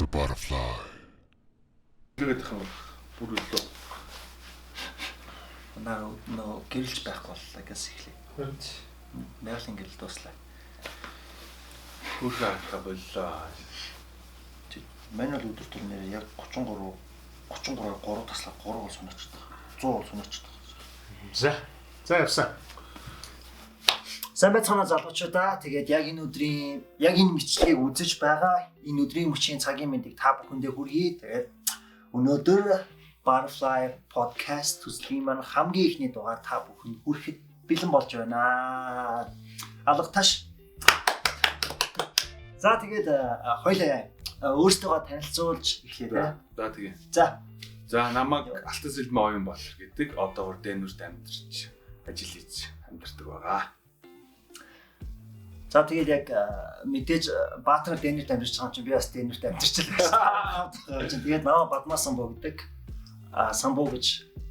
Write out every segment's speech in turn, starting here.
the butterfly. Тэгээд хам бүр үлээ. Нөө гэрэлж байхгүй боллоо гэсэн ихлээ. Хөөж. Мерлин гэрэл дуслаа. Хөрхөө хатаа боллоо. Манай л өдөр төрнээр яг 33-аар 3 таслаа 3 бол сунаачихдаг. 100 бол сунаачихдаг. За явсан. Сайн байцгаана залуучуудаа. Тэгээд яг энэ өдрийн яг энэ мэтлэгийг үзэж байгаа энэ өдрийн мөчийн цагийн мэндийг та бүхэндээ хүргэе. Тэгээд өнөөдөр Butterfly podcast төслийн маань хамгийн ихний дугаар та бүхэнд хүрэхэд бэлэн болж байна. Алга таш. За тэгээд хоёлаа өөрсдөө танилцуулж эхлэе. За тэгээ. За намайг Алтан Сэлмэн оюун болор гэдэг одоо Урдэнүрт амьдарч ажил хийж амьдардаг байгаа. За тэгээд яг мэдээж Баатар Дэнэрт амьдарч байгаа юм чинь би бас Дэнэрт амьдарч байсан. Тэгээд намайг Бадмаа Самбуу гэдэг Самбуу гэж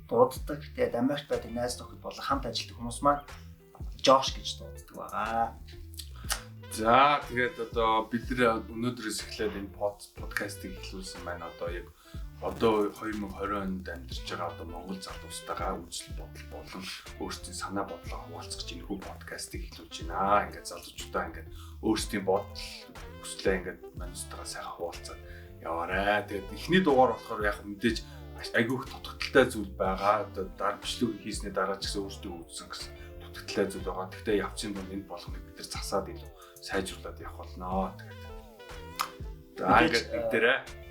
дууддаг. Тэгээд Америкт байдаг найз нөхөд болон хамт ажилладаг хүмүүс маань Жош гэж дууддаг байгаа. За тэгээд одоо бид нэр өнөөдрөөс эхлээд энэ подкастыг эхлүүлсэн байна. Одоо 2020 онд амьдарч байгаа одоо Монгол залуустайгаа үзэл бодол болон өөрсдийн санаа бодлоо хуваалцах энэ хүү подкастыг эхлүүлж байна. Ингээд залуучуудаа ингээд өөрсдийн бодол хүслээ ингээд манайстайгаа сайхан хуваалцаад яваарай. Тэгээд эхний дугаар болохоор яг мэдээж айгүйх дутагдaltaй зүйл байгаа. Одоо бичлэг хийсний дараа ч гэсэн өөрсдөө үзсэн гэсэн дутагдaltaй зүйл байгаа. Гэхдээ явцын дунд энэ болгоныг бид нар засаад илүү сайжруулад явах болно. Тэгээд ингээд бидэрээ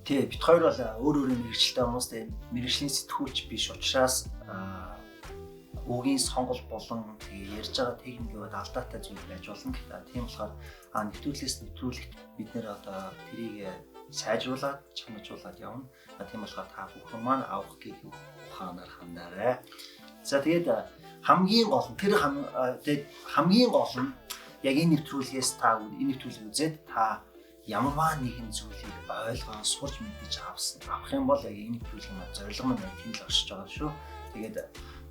Тий, бид хоёр бол өөр мэрэгчлээ хүмүүстэй мэрэгжлийн сэтгүүлч биш учраас үгийн сонголт болон ярьж байгаа техникүүд алдаатай зүйл байж болно. Тийм болохоор нэвтрүүлгээс нэвтрүүлэгт бид нэр одоо тэрийг сайжруулад, чанаржуулаад явна. Тийм болохоор та бүхэн маань авах гэх ухаанаар хандаарай. За тэгээд хамгийн гол нь яг энэ нэвтрүүлгээс энэ нэвтрүүлгийг үзээд та ямарваа нэгэн зүйлийг ойлгоод сурч мэдэж авах юм бол яг энэ нэвтрүүлгийн зорилго маань тийм л оршиж байгаа шүү. Тэгээд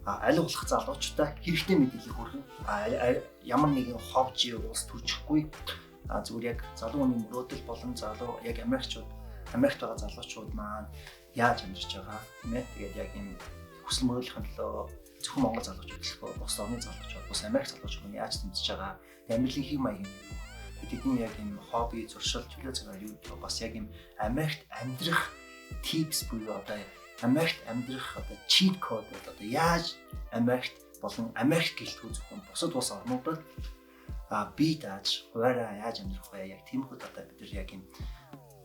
аль болох залуучуудаа хэрэгтэй мэдээлэл хүргэн ямар нэгэн ховж уус төрчихгүй зүгээр яг залуу хүний мөрөөдөл болон залуу яг Америкт байгаа залуучууд маань яаж амьдарч байгаа тийм ээ. Тэгээд яг энэ хүсэл мөрөөдлийн төлөө зөвхөн Монгол залуучууд гэхгүй бус орны залуучууд, бус Америк залуучууд маань яаж тэмцэж байгаа, амьдралын хэв маяг нь тэдний яг энэ хобби, зуршил, чөлөө цагаар юу гэх бас яг энэ Америкт амьдрах tips буюу одоо Америкт амьдрах одоо cheat code одоо яаж Америкт болон Америк гэлтгүй зөвхөн бусад улс орнуудад бие дааж хуваараа яаж амьдрах вэ? Яг тиймэрхүү одоо бид нар яг энэ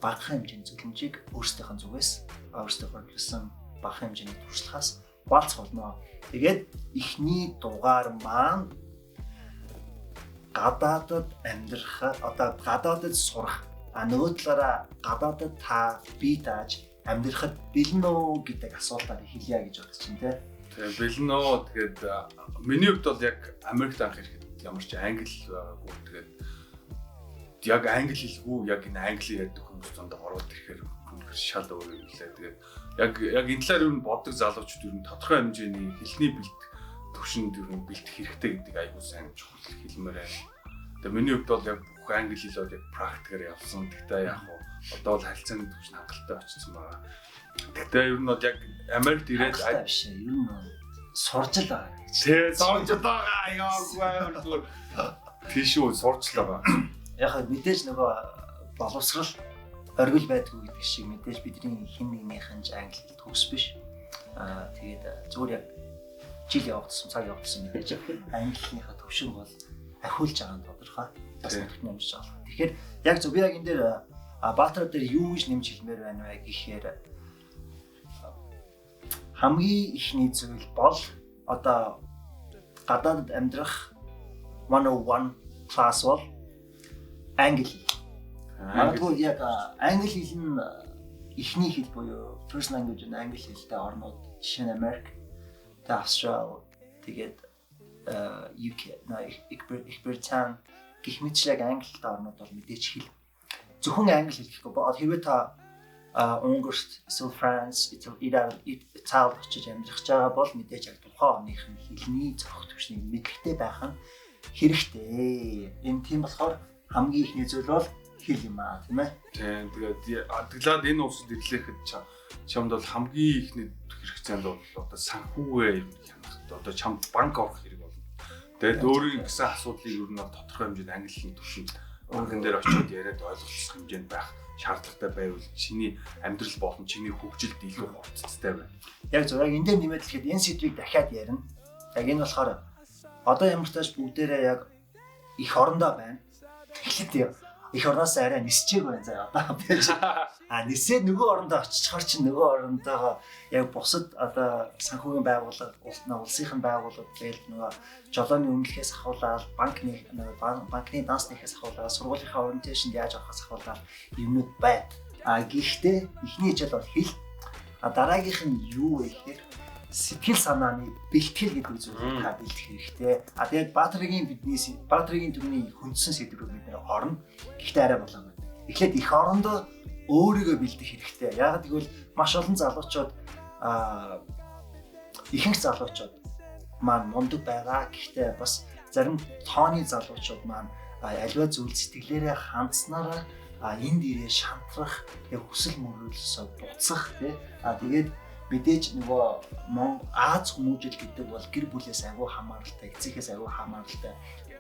багахан хэмжээний зөвлөмжийг өөрсдийнхөө зүгээс өөрсдийнхөө хэлсэн багахан хэмжээний туршлагаас хуваалцах болно. Тэгээд эхний дугаар маань гадаадад амьдрах одоо гадаадад сурах нөгөө талаараа гадаадад та бие дааж амьдрахад бэлэн үү гэдэг асуултаар хэлье гэж бодож байна тийм. Тэгээ бэлэн үү тэгээд миний хувьд бол яг Америкт анх ирэхэд ямар ч англи байгаагүй тэгээд яг англи хэлгүй яг энэ англи ярьдаг хүмүүс донд ороод ирэхээр шал өөр юм лээ. Тэгээд яг энэ талаар юу боддог залуучууд юу тодорхой хэмжээний хэлний төвшөнд юу бэлтгэх хэрэгтэй гэдэг айгуу сайн чухал хэлмээр байна. Тэгээ миний хувьд бол яг бүх англи хэл бол яг практикээр явсан. Тэгтээ яг одоо бол харилцааны төвшин хангалттай очсон байгаа. Тэгтээ ер нь бол яг Америкт ирээд биш ер нь сурж л байгаа. Тэ сурж байгаа яагаад зүгээр тийшүү сурч л байгаа. Яг мэдээж нөгөө боловсрал оргил байдгүй гэдэг шиг мэдээж бидний хэн нэгнийхэн англи хэл төгс биш. Тэгээд зүгээр яг жил явагдсан, цаг явагдсан мэдээж англи хэлнийхээ төвшин бол ахиулж байгаа нь тодорхой. Бас нэгтгэн нэмж байгаа. Тэгэхээр яг зөв би яг энэ дээр Баатар дээр юу гэж нэмж хэлмээр байна вэ гэхээр хамгийн ихний зүйл бол одоо гадаадд амьдрах 101 class бол англи хэл. Магадгүй яг англи хэл нь эхний хэл буюу first language нь англи хэлтэй орнууд жишээ нь Америк, Австрали, тэгээд UK, Британи гэх мэт шиг англи хэлтэй орнууд бол мэдээж хэл. Зөвхөн англи хэл гэхгүй хэрвээ та Унгарт, эсвэл Франц, Итали очиж амьдрах байгаа бол мэдээж яг тухайн орныхын хэлний зохих төвшнийг мэдлэгтэй байх нь хэрэгтэй. Энэ тийм болохоор хамгийн ихний зүйл бол сэтгэл юм аа тийм ээ. Тийм тэгээд адаглаад энэ улсад ирлээхэд чамд бол хамгийн ихний хэрэгцээнд бол одоо санхүүгээ юм хянах. Одоо чамд банк орох хэрэг болно. Тэгээд өөрийн гэсэн асуудлыг ер нь тодорхой хэмжээнд англи хэлний түвшинд банкн дээр очиод яриад ойлгох хэмжээнд байх шаардлагатай байвал чиний амьдрал болон чиний хөгжилд илүү хурцтай байна. Яг зөв яг энэ дээр нэмээд хэлэхэд энэ сэдвийг дахиад ярина. Яг энэ болохоор одоо ямар ч тааш бүгдээрээ яг их орондоо байна. Тэгэхэд их орноос арай нисчээг байна заа одоо байж. Нисээд нөгөө орондоо очихоор чинь нөгөө орондоо яг бусад одоо санхүүгийн байгууллага, улсынхын байгууллага гээл нөгөө жолооны өмнөхөөс ахуулаад банкны данснихээс ахуулаад сургуулийнхаа ориентейшнд яаж авахаас ахуулаад юмнууд байна. Гэхдээ эхний жил бол хэл дараагийнх нь юу вэ гэхээр сэтгэл санааны бэлтгэл гэдэг зүйлийг та бэлтгэх хэрэгтэй. Тэгээд Баатаргийн түрүүний хүндсэн сэдвүүд бид нэр орно. Гэхдээ арай болоо байна. Эхлээд их орондоо өөрийгөө бэлдэх хэрэгтэй. Яг тэгвэл маш олон залуучууд ихэнх залуучууд маань мундаг байгаа. Гэхдээ бас зарим тооны залуучууд маань аливаа зүйл сэтгэлээрээ хандснараа энд ирээ шантрах, хүсэл мөрөөдлөөсөө буцах тий. Тэгээд мэдээж нөгөө Аз хүмүүжил гэдэг бол гэр бүлээс аягүй хамааралтай, эцэгээс аягүй хамааралтай.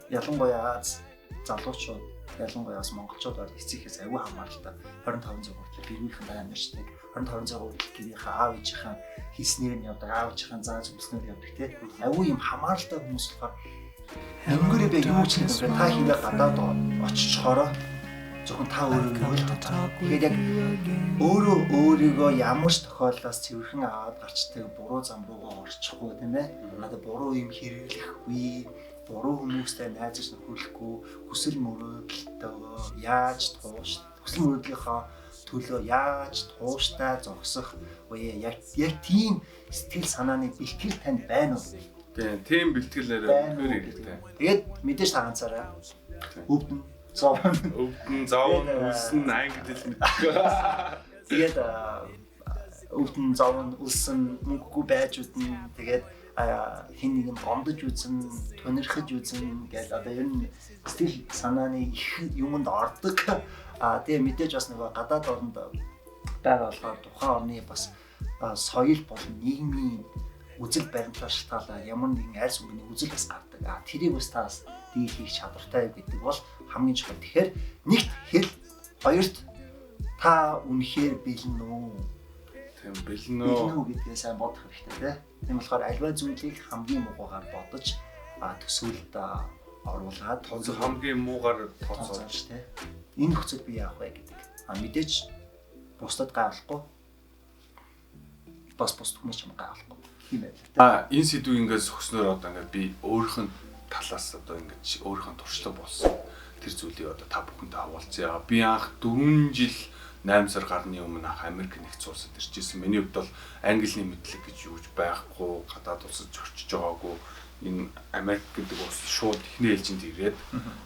Ялангуяа Аз залуучууд, ялангуяа монголчууд бол эцэгээс аягүй хамааралтай. 25 цаг хүртэл гэрийнхэн амьдчдаг. 25 цаг хүртэл гэрийнхээ аав ээжийнхээ хийснээр нь явдаг, аав ээжийнхээ зааж өгснөөр явдаг тий. Аягүй юм хамааралтай хүмүүс болохоор өнгөрөө бэ юу ч нэг та хийгээ гадаад очичхороо зөвхөн та өөрөө ойлгох. Тэгээд яг өөрийгөө ямар ч тохиолдолд цэвэрхэн аваад гарчдаг буруу зам руугаа орчихгүй тийм ээ. Надад буруу юм хэрэглэхгүй, буруу хүмүүстэй найзаж нөхөрлөхгүй, хүсэл мөрөөдөлтөө яаж хүсэл мөрөөдлийнхөө төлөө яаж тууштай зогсох вэ? Яг тийм сэтгэл санааны бэлтгэл танд байна уу? Тийм бэлтгэлээр өгөхөр хэрэгтэй. Тэгээд мэдээж та ганцаараа өвдөн зовн үлсэн англи хэл мэдгүй. Тэгээд өвдөн зовн үлсэн мөнгөгүй байж үтэн. Тэгээд хин нэг нь гомдож үзэн, тунирхаж үзэн гэж одоо ер нь сэтгэл санааны их юмд ордог. Тэгээ мэдээж бас нөгөө гадаад орнд байгаа болохоор тухайн орны бас соёл болон нийгмийн үзэл баримтлал шалтгаалаад ямар нэгэн аль сүмгийн үзэл бас гардаг. Тэрийг бас таас дийлэх чадвартай гэдэг бол хамгийн чухал. Тэгэхээр нэгт хэл, хоёрт та үнэхээр бэлэн үү? Тийм бэлэн үү гэдгээ сайн бодох хэрэгтэй тийм. Тэгэхээр альва зүйлийг хамгийн муугаар бодож төсөөлөлд оруулаад тооцоо хамгийн муугаар тооцоолж тийм. Энэ нөхцөл бий яах вэ гэдэг. Мэдээж бусдад гайхахгүй. Бас бусд хүмүүс ч юм гайхахгүй. Энэ сэдвийг ингээс өгснөөр одоо ингээд би өөрийнх нь талаас одоо ингээд өөрийнх нь туршлага болсон тэр зүйлийг одоо та бүхэндээ хаваалцъя. Би анх 4 жил 8 сар гарны өмнө Америк нэгдсэн улсад ирчихсэн. Миний хувьд бол английн мэдлэг гэж юуж байхгүй, гадаад улсад зорчиж байгаагүй. Энэ Америк гэдэг улс шууд эхний ээлжинд ирээд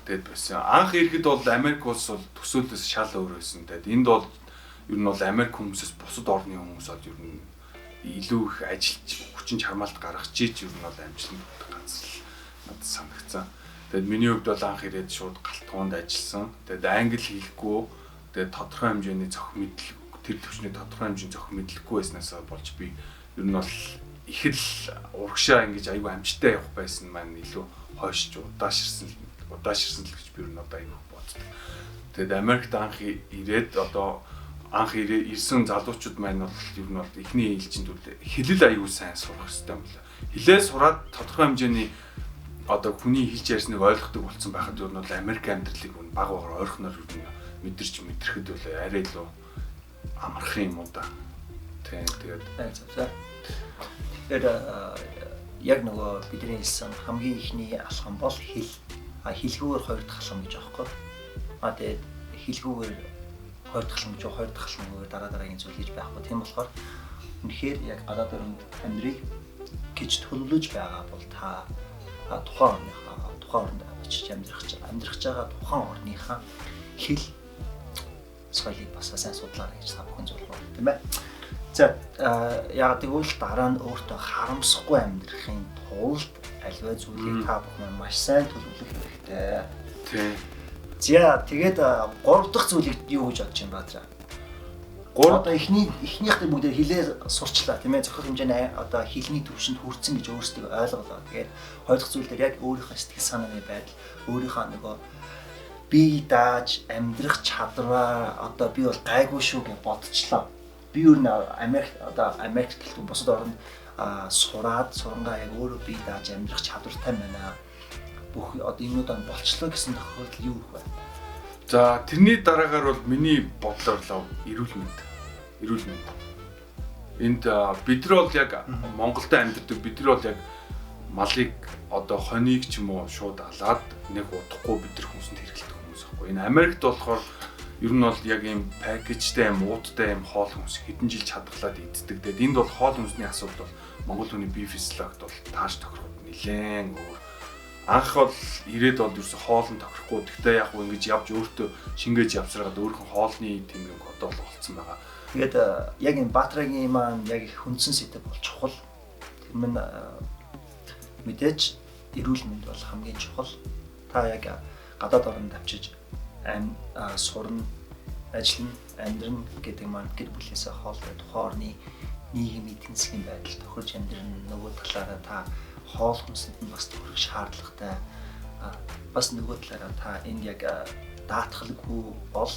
тэгээд байсан. Анх ирэхэд бол Америк улс бол төсөөлөөс шал өөр байсан. Тэгээд энд бол ер нь бол Америк хүмүүсээс бусад орны хүмүүс бол ер нь илүү их ажилч хүчин чармаалт гаргаж ийж ер нь бол амжилт ганц л надад санагцсан. Тэгээд миний хувьд бол анх ирээд шууд галтгоонд ажилласан. Тэгээд англи хэлэхгүй, тэгээд тодорхой хэмжээний зохих мэдлэг, тэр төвчний тодорхой хэмжээний зохих мэдлэггүй байснаас болж би ер нь бол их л урагшаа ингэж аюу амжилттай явах байсан маань илүү хойшч удааширсан л гэж би ер нь одоо аюу боддог. Тэгээд Америкт анх ирээд одоо анх ирсэн залуучууд маань бол ер нь бол эхний ээлжинд хэлэл аюу сайн сурах хэрэгтэй юм байна. Хэлээ сураад тодорхой хэмжээний одоо хүний хэлж ярьсныг ойлгодог болсон байхад ер нь бол Америк амьдралыг баг багаар ойрхоноор ер нь мэдрэхэд бол арай илүү амарх юм уу да. Тэгээд яг нөгөө бидний хэлсэн хамгийн ихний алхам бол хэл. Хэлгүүгээр хоёр дахь алхам гэж аахгүй. Тэгээд хэлгүүгээр хоёр дахь алхам гэж дараагийн зүйл гэж байхгүй. Тийм болохоор үнэхээр яг гадаад орнд амьдрыг гэж төлөвлөж байгаа бол та тухайн орнд очиж амьдрах байгаа тухайн орныхаа хэл соёлыг бас сайн судлаарай гэж та бүхэн зөвлөмөр тийм ээ. За яг тэгвэл дараа нь өөртөө харамсахгүй амьдрахын тулд аливаа зүйлийг та бүхэн маш сайн төлөвлөх хэрэгтэй. Тийм. За тэгээд 3 дахь зүйлийг юу гэж бодож байна Бадраа? Одоо эхнийхтэй бүгдээ хилээ сурчлаа тийм ээ зохиол хэмжээний одоо хэлний төвшөнд хүрсэн гэж өөрсдөө ойлголоо. Тэгээд хоёр дахь зүйл дээр яг өөрийнхөө сэтгэл санааны байдал, өөрийнхөө нөгөө бие дааж амьдрах чадвараа одоо би бол гайгүй шүү гэж бодчихлоо. Би юу нэ Америкт гэлтэн бусад оронд сураад сурангаа яг өөрөө бие дааж амьдрах чадвартай байна. Бүх одоо юмудаа болчлоо гэсэн тохиолдол юу вэ? За тэрний дараагаар бол миний бодлоор л эрүүл мэнд. Энд бид нар бол яг Монголд амьдардаг бид нар бол яг малыг одоо хоньыг ч юм уу шууд алаад нэг удахгүй бид нар хүмүүсэнд хэрэглэдэг хүмүүс аахгүй. Энэ Америкт болохоор ер нь бол яг ийм пакэжтэй юм ууттай юм хоол хүнс хэдэн жил чадглаад иддэг. Тэгээд энд бол хоол хүнсний асуудал бол Монгол хүний бие физиологид бол тааш тохироход нэлээд өөр. Анх бол ирээд бол ерөөсө хоолн тохирохгүй. Гэхдээ яг гоо ингэж явж өөртөө шингээж явсараад өөрхөн хоолны тэмдэг одоо бол болцсон байгаа. Тэгээд яг энэ Баатрагийн маань яг их хүндсэн сэдв бол чухал. Тэр мань мэдээж эрүүл мэнд бол хамгийн чухал. Та яг гадаад оронд авчиж сурна, ажиллана, амьдрна гэдэг маань гэр бүлээсээ хоолтой тухайн орны нийгмийн эдийн засгийн байдал тохирж амьдрна. Нөгөө талаараа та хоол хүнсэнд нь бас тохирох шаардлагатай. Бас нөгөө талаараа та энд яг даатгалгүй бол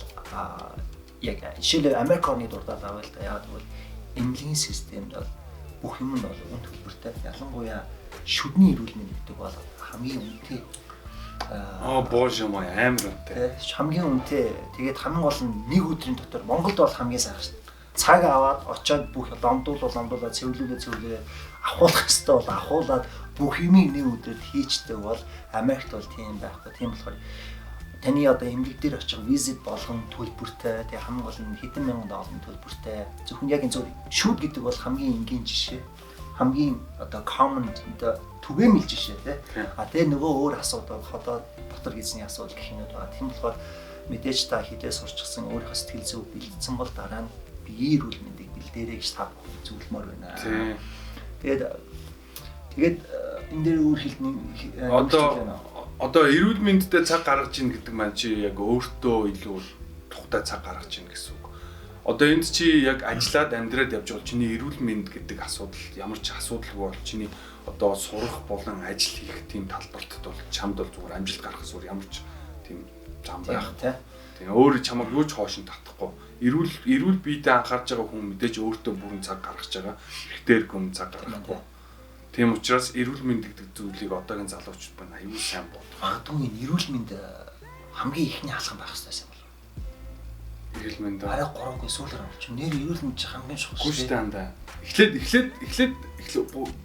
яг жишээлбэл Америк орны дурдаад авъя л да. Яг тэгвэл эмнэлгийн системд бол бүх юм нь бол үн төлбөртэй. Ялангуяа шүдний эрүүл мэнд гэдэг бол хамгийн үнэтэй. Боже мой амар үнэтэй. Хамгийн үнэтэй. Тэгээд хамгийн гол нь нэг өдрийн дотор Монголд бол хамгийн сайхан шүү дээ. Цаг аваад очиод бүх ломдуулаад цэвэрлүүлээ авахуулах хэрэгтэй бол авахуулаад бүх юмыг нэг өдрөд хийчдэг бол Америкт бол тийм байхгүй. Тийм болохоор таны одоо эмнэлэг дээр очих визит болгон төлбөртэй, тэгээ хамгийн гол нь хэдэн мянган долларын төлбөртэй. Зөвхөн яг энэ шүүд гэдэг бол хамгийн энгийн жишээ. Хамгийн одоо common түгээмэл жишээ тий. Тэгээ нөгөө өөр асуудал одоо дотор гизний асуудал гэх юм байна. Тийм болохоор мэдээж та хилээ сурчсан өөрийнхөө сэтгэл зүйг бэлдсэн бол дараа нь биеийн эрүүл мэндийг бэлдээрэй гэж та зөвлөмөр байна. Тэгээд энэ дээр өөр хэлний одоо эрүүл мэндэд цаг гаргаж ийн гэдэг маань чи яг өөртөө илүү тухтай цаг гаргаж ийн гэсэн үг. Одоо энд чи яг ажиллаад амьдраад явж байгаа чиний эрүүл мэнд гэдэг асуудал ямар ч асуудалгүй бол чиний одоо сурах болон ажил хийх тийм талбартад бол чамд бол зүгээр амжилт гарах зүгээр ямар ч тийм зам байх тий. Тэгээ өөр чамаг юу ч хоошин татахгүй. Эрүүл биедээ анхаарч байгаа хүн мэдээж өөртөө бүрэн цаг гаргаж байгаа. Ихтэй хүн цаг гаргахгүй. Тийм учраас эрүүл мэнд гэдэг зүйлийг одоогийн залуучууд байна аюул сайн бодох. Магадгүй энэ эрүүл мэнд хамгийн ихний алхам байх хэрэгтэй юм бол. Эрүүл мэнд арай 3 сүүлээр авч нэр эрүүл мэнд хамгийн чухал шүү дээ андаа. Эхлээд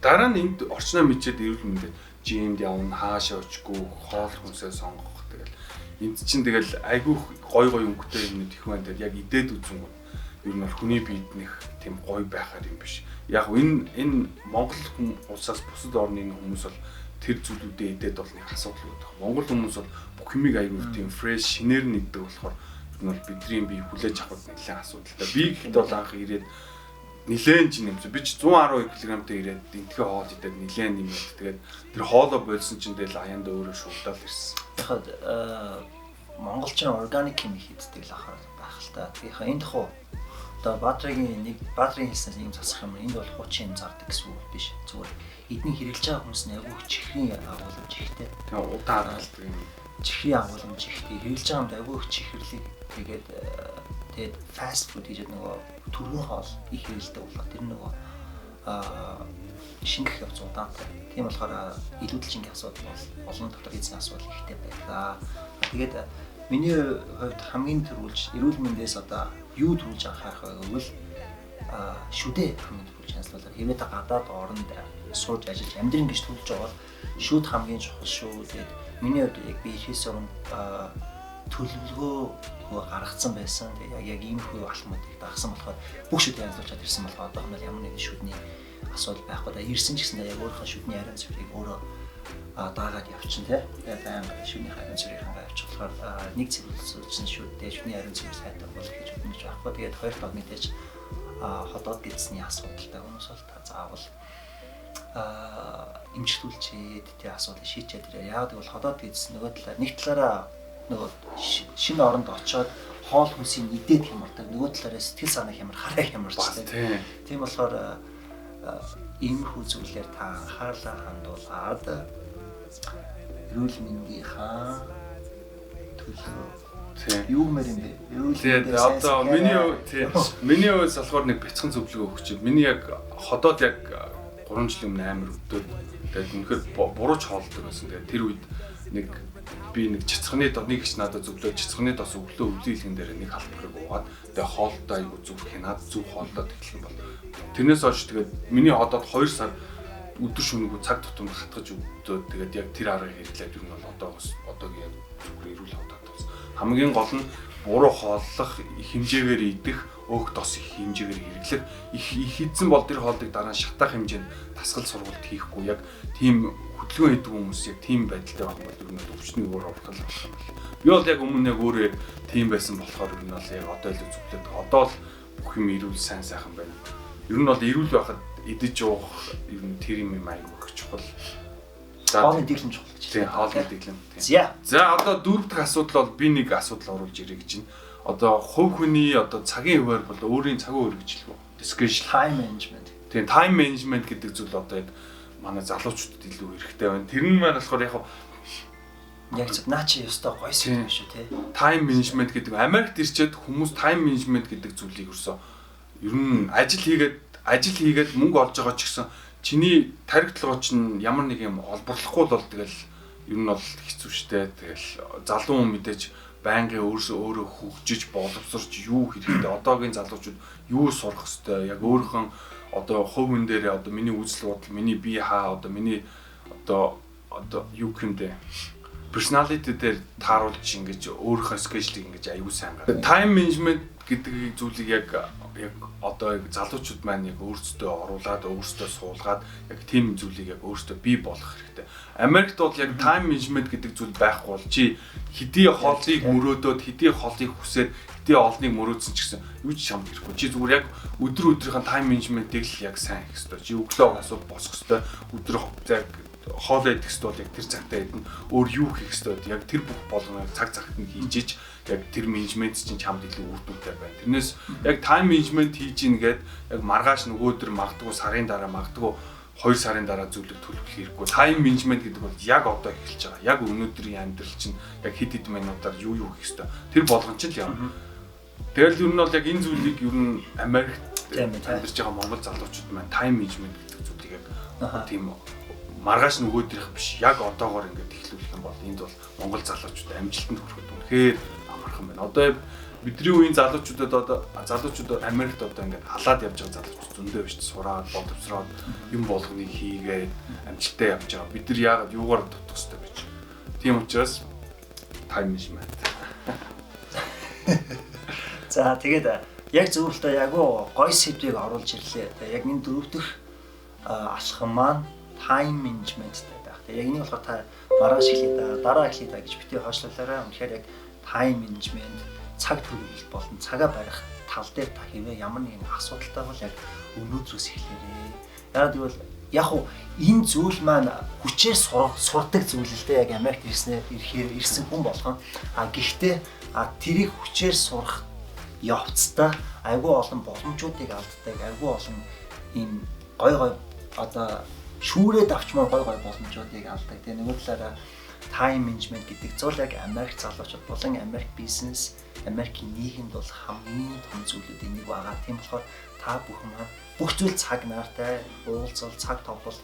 дараа нь энд орчноо мэдчихэд эрүүл мэндэд жимд явна, хаашаа очигүй, хоол хүнсээ сонгох тэгэл. Энд чинь тэгэл айгүй гой өнгөтэй юм их байна. Яг идээд үзэнгүү. Ер нь бол хүний биед нэг тийм гой байхаар юм биш. Яг энэ Монгол улсаас бусад орны хүмүүс бол тэр зүйлүүдээ идээд бол нэг асуудал байдаг. Монгол хүмүүс бол бүх юмыг аюул тийм фрэш шинээр нь иддэг болохоор ер нь бол бидний бие хүлээж авах нэлээд асуудалтай. Би гэхэд бол анх ирээд нэлээд ч нэмсэн. Би ч 112 кг-тэй ирээд энтхээ хоол идээд нэлээд нэмээд тэгээд тэр хоолоо болсон чинь тэгэл аяанда өөрөө шуугдаал ирсэн. Яг монголчин органик юм хийддэг л ахаар байх л та. Тэгэхээр энэ дохоо одоо Баатрагийн хэлснээс юм засах юм. Энд бол хуучин юм зардаг гэсэн үг биш. Зүгээр эдний хэрэглэж байгаа хүмүүс нь агуу чихрийн агуулмж ихтэй. Тэгээ удаа харгалдаг юм. Чихрийн агуулмж ихтэй. Хэрэглэж байгаа юм агуу чихрлийг тэгээд фаст фуд гэж нөгөө түргэн хоол их хэрэглэдэг болох. Тэр нөгөө шингэх явц удаантай. Тийм болохоор илүүдэлжингийн асуудал бол олон дотор эзэн асуудал ихтэй байлаа. Тэгээд миний хувьд хамгийн түрүүлж эрүүл мэндээс одоо юу түрүүлж анхаарах вэ гэвэл шүдээ хамгийн түрүүлж анзаарлаа. Хэвээ та гадаад оронд сууж ажиллаж амьдрын гэж төлж байгаа бол шүд хамгийн чухал шүү. Тэгээд миний хувьд яг би ихээс өмнө төлөвлөгөө гаргацсан байсан. Тэгээд яг иймэрхүү алхмуудыг дагсан болохоор бүх шүдээ анзаарч чадсан болохоор одоо хамаал ямар нэгэн шүдний асуудал байхгүй да ирсэн ч гэсэн яг өөрийнхөө шүдний ариун цэврийг өөрөө даагаад явчихна тий. Тэгээд байнга шүдний ариун цэврийг хангаа явчих болохоор нэг цэвэрлсэн шүдтэй шүдний ариун цэвэр сайтай болох гэж бодож байхгүй. Тэгээд хоёр тал мэдээж ходоод гэдсний асуудалтай хүмүүс бол та заавал эмчилүүлчихэд тий асуудал шийдчихэд ирээ. Яг тэгвэл ходоод гэдс нөгөө талаар нэг талаараа нөгөө шинэ оронд очоод хоол хүнсийг идэх юм болдог. Нөгөө талаараа сэтгэл санаа хямар, хараа хямарчдаг. Тийм болохоор иймэрхүү зүйлээр та анхаарлаа хандуулаад эрүүл мэндийнхаа төлөө юу мэр юм бэ? Тэгээд одоо миний хувьд болохоор нэг бяцхан зөвлөгөө өгч. Миний яг ходоод яг 3 жилийн өмнө амар өвдөд. Тэгээд үнэхээр бурууч хоолдог байсан. Тэгээд тэр үед нэг би нэг чицхны нэг их надад зөвлөө чицхны дос өглөө өвлөөлгөн дээр нэг халбарыг уугаад тэгээд хоолтой айгу зүг хянаад зүг хоолдоод эхлэх юм бол тэрнээс хойш тэгээд миний ходоод 2 сар өдөр шөнөгүй цаг тутамд хатгаж өгдөө тэгээд яг тэр аргыг хэрэглээд юу нь бол одоогийн яг зүгээр эрүүл ходоод болсон. Хамгийн гол нь буруу хооллох хэмжээгээр идэх өөх дос их хэмжээгээр хэрэглэх их эзэн бол тэр хоолыг дараа нь шатаах хэмжээнд тасгал сургалт хийхгүй яг тийм хөдөлгөөн хийдэг хүмүүс яг тийм байдалтай байх бол ер нь өвчний өөр орхол болох юм байна. Би бол яг өмнө яг өөрөө тийм байсан болохоор ер нь бол яг одоо л зүглээд одоо л бүх юм эрүүл сайхан байна. Ер нь бол эрүүл байхад идэж уух ер нь тэр юм аяг өгч чухал. Хоолны дэглэм чухал гэж. Тийм хоолны дэглэм. За одоо дөрөв дэх асуудал бол би нэг асуудал оруулж ирээ гэж байна. Одоо хувь хүний одоо цагийн хуваар бол өөрийн цагийн хуваар гэж хэлэх үү? Discretion time management. Тийм time management гэдэг зүйл одоо яг манай залуучуудад илүү хэрэгтэй байна. Тэр нь маань болохоор яг наа чи ёстой гоё юм шүү те. Time management гэдэг Америкт ирчээд хүмүүс time management гэдэг зүйлийг өрсөө ер нь ажил хийгээд мөнгө олж байгаа ч гэсэн чиний таригдлогоо чинь ямар нэг юм олборлохгүй бол тэгэл ер нь бол хэцүү шттэ. Тэгэл залуу хүн мэдээж байнгын өөрөө хөгжиж боловсрч юу хэрэгтэй одоогийн залуучууд юу сурах хэвтэй яг өөрийнхөө одоо хувь хүн дээр одоо миний үзэл бодол миний бие хаа одоо миний одоо юу гэмдэ personality дээр тааруулж ингэж өөрийнхөө schedule-ийг ингэж аюул сайн гаргана. Time management гэдэг зүйлийг яг одоо залуучууд маань яг өөрсдөө оруулаад өөрсдөө суулгаад яг тийм зүйлийг яг өөрсдөө бий болгох хэрэгтэй. Америкт бол яг time management гэдэг зүйл байхгүй бол чи хэдий хоолыг мөрөөдөөд хэдий хоолыг хүсээд хэдий олныг мөрөөдсөн ч гэсэн юу ч шамд ирэхгүй. Чи зүгээр яг өдрийнхээ time management-ийг л яг сайн хийх хэрэгтэй. Чи өглөө асуу босох хэрэгтэй. Өдөр яг хоол идэх хэрэгтэй бол яг тэр цагтаа идэх нь өөр юу хийх хэрэгтэй. Яг тэр бүх болгоныг цаг цагт нь хийж яг тэр менежмент чинь чамд илүү үр дүнтэй байна. Тэрнээс яг time management хийж ийгээд яг маргааш нөгөө өдөр магадгүй сарын дараа магадгүй 2 сарын дараа зүйлийг төлөвлөх хэрэггүй. Time management гэдэг бол яг одоо эхэлж байгаа. Яг өнөөдрийн амьдрал чинь яг хэд хэдэн минутаар юу хийх ёстой. Тэр болгон ч л явна. Тэгэл ер нь бол яг энэ зүйлийг ер нь Америкт амьдарч байгаа Монгол залуучууд маань time management гэдэг зүйлийг яг тийм маргааш нөгөөдрийнх биш яг одоогоор ингээд эхлүүлэх юм бол энд бол Монгол залуучууд амжилтанд хүрэхэд үнэхээр амархан байна. Одоо бидний үеийн залуучууд Америкт одоо ингээд халаад явж байгаа залуучууд зөндөө биш сураад боловсроод юм болгоныг хийгээд амжилттай явж байгаа. Бид нар яагаад юугаар дутах хэрэгтэй гэж. Тийм учраас time management. За тэгээд яг зөвлөлтөө яг гоё сэдвийг оруулж ирлээ. Яг энэ дөрөв дэх алхам маань time management-тэй байх. Яг энийг болохоор та маргааш эхлэе дараа эхлэе гэж битгий хойшлуулаарай. Үнэхээр яг time management цаг төлөвлөлт болон цагаа барих тал дээр та хэвээ ямар нэгэн асуудалтай бол яг өнөөдрөөс эхлээрэй. Яг гэвэл яг энэ зүйл маань хүчээр сурдаг зүйл л дээ яг Америкт ирсэн хүн болгон. Гэхдээ тэрийг хүчээр сурах явцдаа айгүй олон боломжуудыг алддаг, айгүй олон ийм гой одоо шүүрээд авчмаар гой боломжуудыг алдаг. Тэгээ нөгөө талаараа time management гэдэг зүйл яг Америк залуучууд болон Америк бизнес, Америкийн нийгэмд бол хамгийн том зүйлүүдийн нэг байгаа. Тийм болохоор та бүхэн маань бүх зүйл цаг наартай, уулзал, цаг тоглолт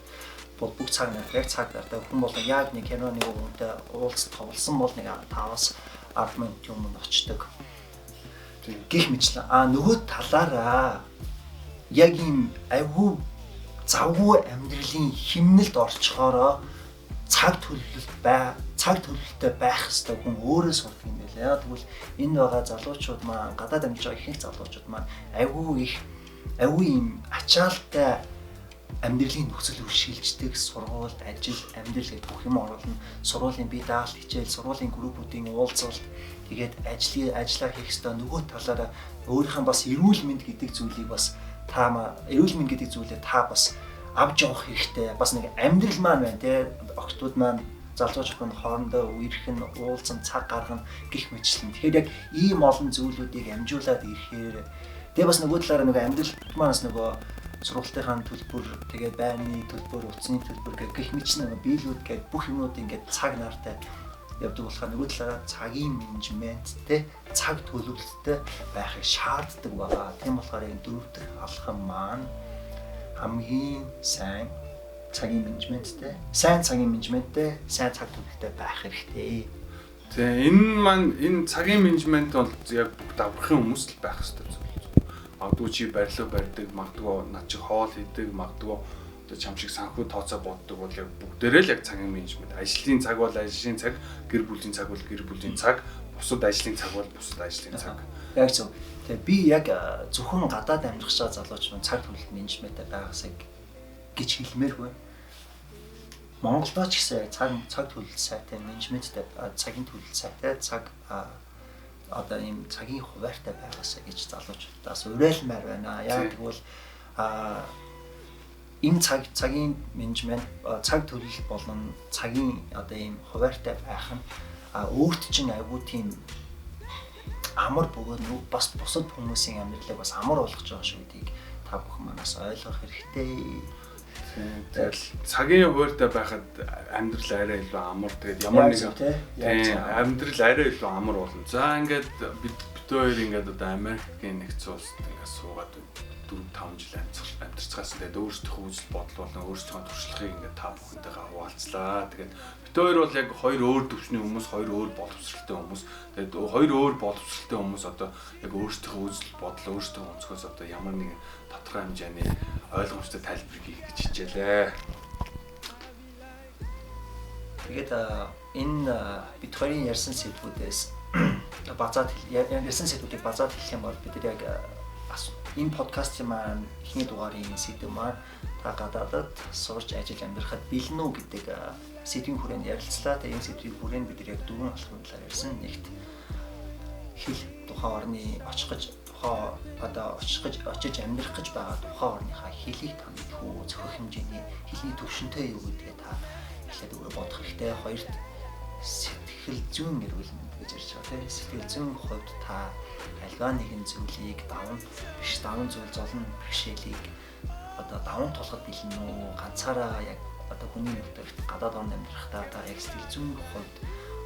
бол бүх цаг наартай, яг цаг наартай хүн бол яг нэг кино нэг үнэтэй уулз тоглосон бол нэг 5-аас 10 минут юм очдог. Гэх мэтлээ. Нөгөө талаараа яг ийм айгүй завгүй амьдралын химнэлд орчхороо цаг төлөвлөлттэй байх хэрэгтэй хүн өөрөө сурдаг юм байна. Яг тэгвэл энэ байгаа залуучууд маань гадаад амьдарч байгаа ихэнх залуучууд маань айгүй ийм ачаалтай амьдралын нөхцөл үршилждэг сургууль, ажил, амьдрал гэх бүх юм оруулна. Сургуулийн бие даалт хичээл, сургуулийн группүүдийн уулзалт, тэгээд ажиллаа хийх ёстой. Нөгөө талаараа өөрийнхөө бас эрүүл мэнд гэдэг зүйлийг бас эрүүл мэнд гэдэг зүйлээ та бас авч явах хэрэгтэй. Бас нэг амьдрал маань байна те. Охтууд маань залуучууд нь хоорондоо үерхэн уулзсан цаг гаргана гэх мэтлэн. Тэгэхээр яг ийм олон зүйлүүдийг амжуулаад ирэхээр тэгээ бас нөгөө талаараа нөгөө амьдрал манаас нөгөө сургалтынхаа төлбөр, тэгээд байрны төлбөр, утасны төлбөр гэх мэтлэн нөгөө биелүүд гээд бүх юмнууд ингээд цаг нартай явдаг болохоор нөгөө талаараа цагийн менежменттэй, цаг төлөвлөлттэй байхыг шаарддаг байгаа. Тийм болохоор энэ дөрөв дэх алхам маань хамгийн сайн цагийн менежменттэй, сайн цагийн менежменттэй, сайн цаг төлөвлөлттэй байх хэрэгтэй. Тэгээ энэ цагийн менежмент бол яг бүх давхрын хүмүүс л байх хэрэгтэй зүйл. Магадгүй чи барилга барьдаг, магадгүй над чи хоол хийдэг, магадгүй одоо чам шиг санхүү тооцоо боддог бол яг бүгдээрээ л яг цагийн менежмент. Ажлын цаг бол ажлын цаг, гэр бүлийн цаг бол гэр бүлийн цаг, бусад ажлын цаг бол бусад ажлын цаг. Яг зөв. Тэгээ би яг зөвхөн гадаад амьдрах шаа залууч маань цаг төлөвлөлт менежменттэй байгаасаа гэж хэлмээргүй. Монголдоо ч гэсэн цаг төлөвлөлт сайтай менежменттэй, цагийн төлөвлөлт сайтай, цаг одоо ийм цагийн хуваартай байгаасаа гэж залуучуудаас уриалмаар байна. Яг тэгвэл энэ цагийн менежмент, цаг төлөвлөлт болон цагийн одоо ийм хуваартай байх нь өөрт чинь айгүй тийм амар бөгөөд нүг бас бусад хүмүүсийн амьдралыг бас амар болгож байгаа шүү гэдгийг та бүхэн манаас ойлгох хэрэгтэй. Тэгэл цагийн хуваартай байхад амьдрал арай илүү амар. Тэгээд ямар нэгэн амьдрал арай илүү амар болно. За ингээд бид хоёр ингээд одоо Америкийн нэгдсэн улсад ингээд суугаад 4-5 жил амьдарцгаас тэгээд өөрсдийнхөө үзэл бодол болон өөрсдийнхөө туршлагыг ингээд та бүхэнтэйгээ хуваалцлаа. Тэгээд бид хоёр бол яг хоёр өөр төвчний хүмүүс, хоёр өөр боловсралтай хүмүүс. Тэгээд хоёр өөр боловсралтай хүмүүс одоо яг өөрсдийнхөө үзэл бодол, өөрсдийнхөө өнцгөөс одоо ямар нэгэн тодорхой хэмжээний ойлгомжтой тайлбар хийх гэж хичээлээ. Тэгээд энэ бид хоёрын ярьсан сэдвүүдээс ярьсан сэдвүүдийг базаад хэлэх юм бол бид яг энэ подкастын маань эхний дугаарын сэдв маань та гадаадад сурч ажил амьдрахад бэлэн үү гэдэг сэдвийн хүрээнд ярилцлаа. Тэгээд энэ сэдвийн хүрээнд бид яг дөрвөн алхмын талаар ярьсан. Нэгт хэл тухайн орны очиж амьдрах гэж байгаа тухайн орныхаа хэлийг та мэдэх үү, зөвхөн хэмжээний хэлний төвшөнтэй юу гэдгээ та эхлээд өөрөө бодох хэрэгтэй. Хоёрт сэтгэл зүйн эрүүл мэнд гэж ярьж байгаа тийм. Сэтгэл зүйн хувьд та альва нэгэн зүйлийг даван зүйл золон бэрхшээлийг одоо даван тулахад бэлэн үү, ганцаараа яг одоо хүний нутагт гадаад орнд амьдрахдаа та яг сэтгэл зүйн хувьд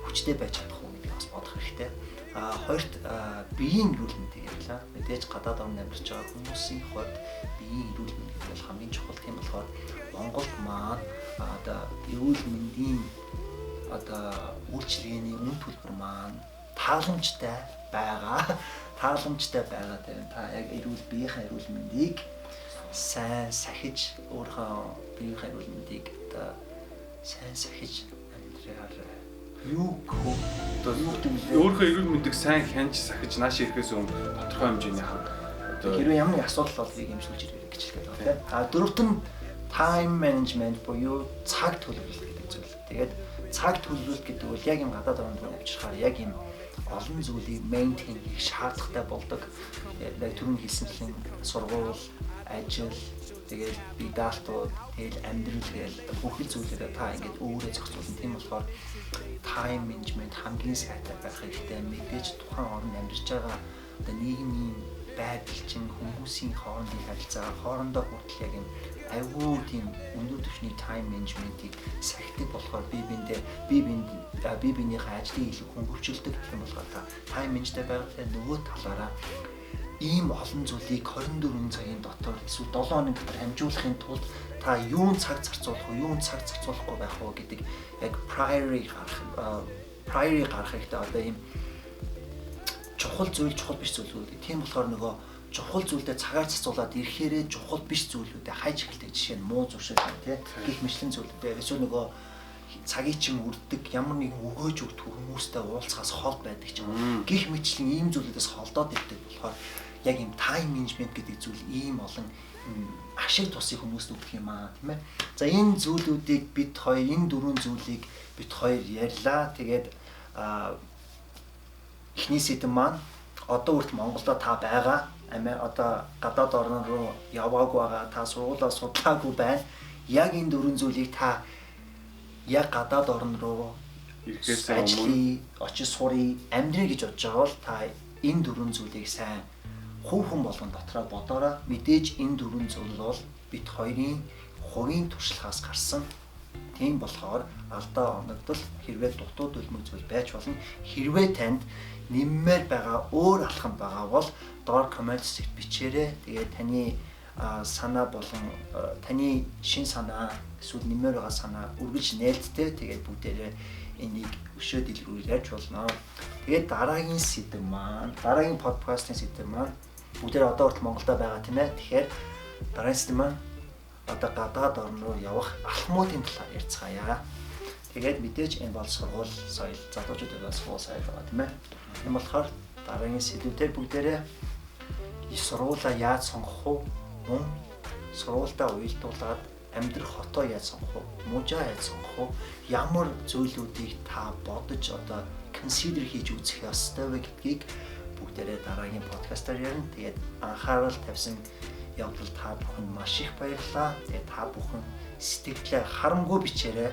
хүчтэй байж чадах уу гэдгийг бас бодох хэрэгтэй. Хоёрт биеийн эрүүл мэндийг ярьлаа. Мэдээж гадаад орнд амьдарч байгаа хүмүүсийн хувьд биеийн эрүүл мэнд гэдэг бол хамгийн чухал. Тийм болохоор Монголд маань одоо эрүүл мэндийн одоо үйлчилгээний үн төлбөр маань тааламжтай байгаа. Тааламжтай байгаа тийм та яг биеийнхээ эрүүл мэндийг сайн сахиж өөрийнхөө биеийнхээ эрүүл мэндийг одоо сайн сахиж амьдраарай. Өөрийнхөө эрүүл мэндийг сайн хянж сахиж нааш ирэхээс өмнө тодорхой хэмжээний одоо хэрвээ ямар нэг асуудал болвыг эмчилж ирэх гэж хэлдэг байна тийм. Дөрөвт нь time management буюу цаг төлөвлөлт гэдэг зүйл. Тэгээд цаг төлөвлөлт гэдэг бол яг юм гадаад орнд авчирхаар яг юм олон зүйлийг maintain хийх шаардлагатай болдог. Яг түрүүний хэлсэнчлэн сургууль, ажил, тэгээд бие даалтууд, тэгэл амьдрал гээл бүх зүйлээрээ та ингээд өөрөө зохицуулна. Тийм болохоор time management хамгийн сайтай байх хэрэгтэй. Мэдээж тухайн орнд амьдарч байгаа одоо нийгмийн байдал чинь хүмүүсийн хоорондын харилцаа, хоорондоо хүртэл яг юм айгүй тийм өндөр түвшний time management-ийг сахидаг болохоор бие биенийхээ ажлыг илүү хөнгөвчлөдөг гэх юм болохоор та time management байгаад нөгөө талаараа ийм олон зүйлийг 24 цагийн дотор эсвэл 7 хоногийн дотор хамжуулахын тулд та юун цаг зарцуулах вэ, юун цаг зарцуулахгүй байх вэ гэдэг яг priority гаргах хэрэгтэй. Одоо ийм чухал зүйл, чухал биш зүйлүүд. Тийм болохоор нөгөө чухал зүйлдээ цагаар зарцуулаад ирэхээрээ чухал биш зүйлүүдэд хайж эхэлдэг. Жишээ нь муу зуршил тийм гих мэтлэн зүйлүүдээ эсвэл нөгөө цагийг чинь үрддэг ямар нэгэн өгөөж өгдөг хүмүүстэй уулзахаас хол байдаг ч юм. Гих мэтлэн ийм зүйлүүдээс холдоод ирдэг болохоор яг юм time management гэдэг зүйл ийм олон ашиг тусыг хүмүүст өгдөг юм аа тийм ээ. За энэ зүйлүүдийг бид хоёр энэ дөрвөн зүйлийг бид хоёр ярьлаа. Тэгээд эхний сэдэв маань одоо хүртэл Монголдо та байгаа. Одоо гадаад орн руу яваагүй байгаа. Та сургуулаа судлаагүй байна. Яг энэ дөрвөн зүйлийг та яг гадаад орн руу ирэхээс өмнө ажлын очиж сурыг амьдрий гэж бодож байгаа бол та энэ дөрвөн зүйлийг сайн хүн болгон дотроо бодоорой. Мэдээж энэ дөрвөн зүйл бол бит хоёрын хувийн туршлагаас гарсан. Тийм болохоор алдаа оногдол хэрвээ дутууд үлмэг зүйл байж болно. Хэрвээ танд нэммээр байгаа өөр алхам байгаа бол доор коммент хэсэгт бичээрэй. Тэгээд таны санаа болон таны шин санаа эсвэл нэмээр байгаа санаа үргэлж нээлттэй. Тэгээд бүгдээрээ энийг өшөө дэлгэрүүл ярьж болно. Тэгээд дараагийн сэдэв маань, дараагийн подкастын сэдэв маань бүгдээрээ одоо хүртэл Монголда байгаа тийм ээ. Тэгэхээр дараагийн сэдэв маань одоо гадаад орн руу явах алхмуудын талаар ярьцгаая. Тэгээд мэдээж энэ бол сургууль соёл, залуучуудад сургууль соёл байгаа тийм ээ. Энэ болохоор дараагийн сэдвүүдээр бүгдээрээ сургуулаа яаж сонгох вэ? Мөн сургуультаа уялдуулаад амьдрах хотоо яаж сонгох вэ? Мужаа яаж сонгох вэ? Ямар зүйлүүдийг та бодож одоо consider хийж үзэх ёстой вэ гэдгийг бүгдээрээ дараагийн подкастаар ярина. Тэгээд анхаарал тавьсан явдал та бүхэнд маш их баярлалаа. Тэгээд та бүхэн сэтгэлээ харамгүй бичээрэй.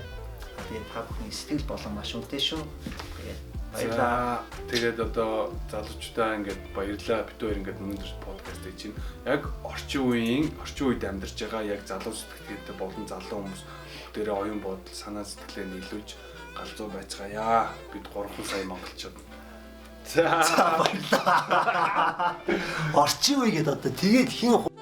Тэгээд та бүхний сэтгэл болон маш үнэтэй шүү. Тэгээд баярлалаа. Тэгээд одоо залуучуудаа ингээд баярлалаа. Бид хоёр ингээд өнөөдөр подкаст хийж байна. Яг орчин үед амьдарч байгаа яг залуу сэтгэлгээтэй болон залуу хүмүүс бүгдээрээ оюун бодол, санаа сэтгэлээ нийлүүлж галзуу байцгаая. Бид 3 сая монголчууд. За баярлалаа. Орчин үе гэдэг одоо тэгээд хин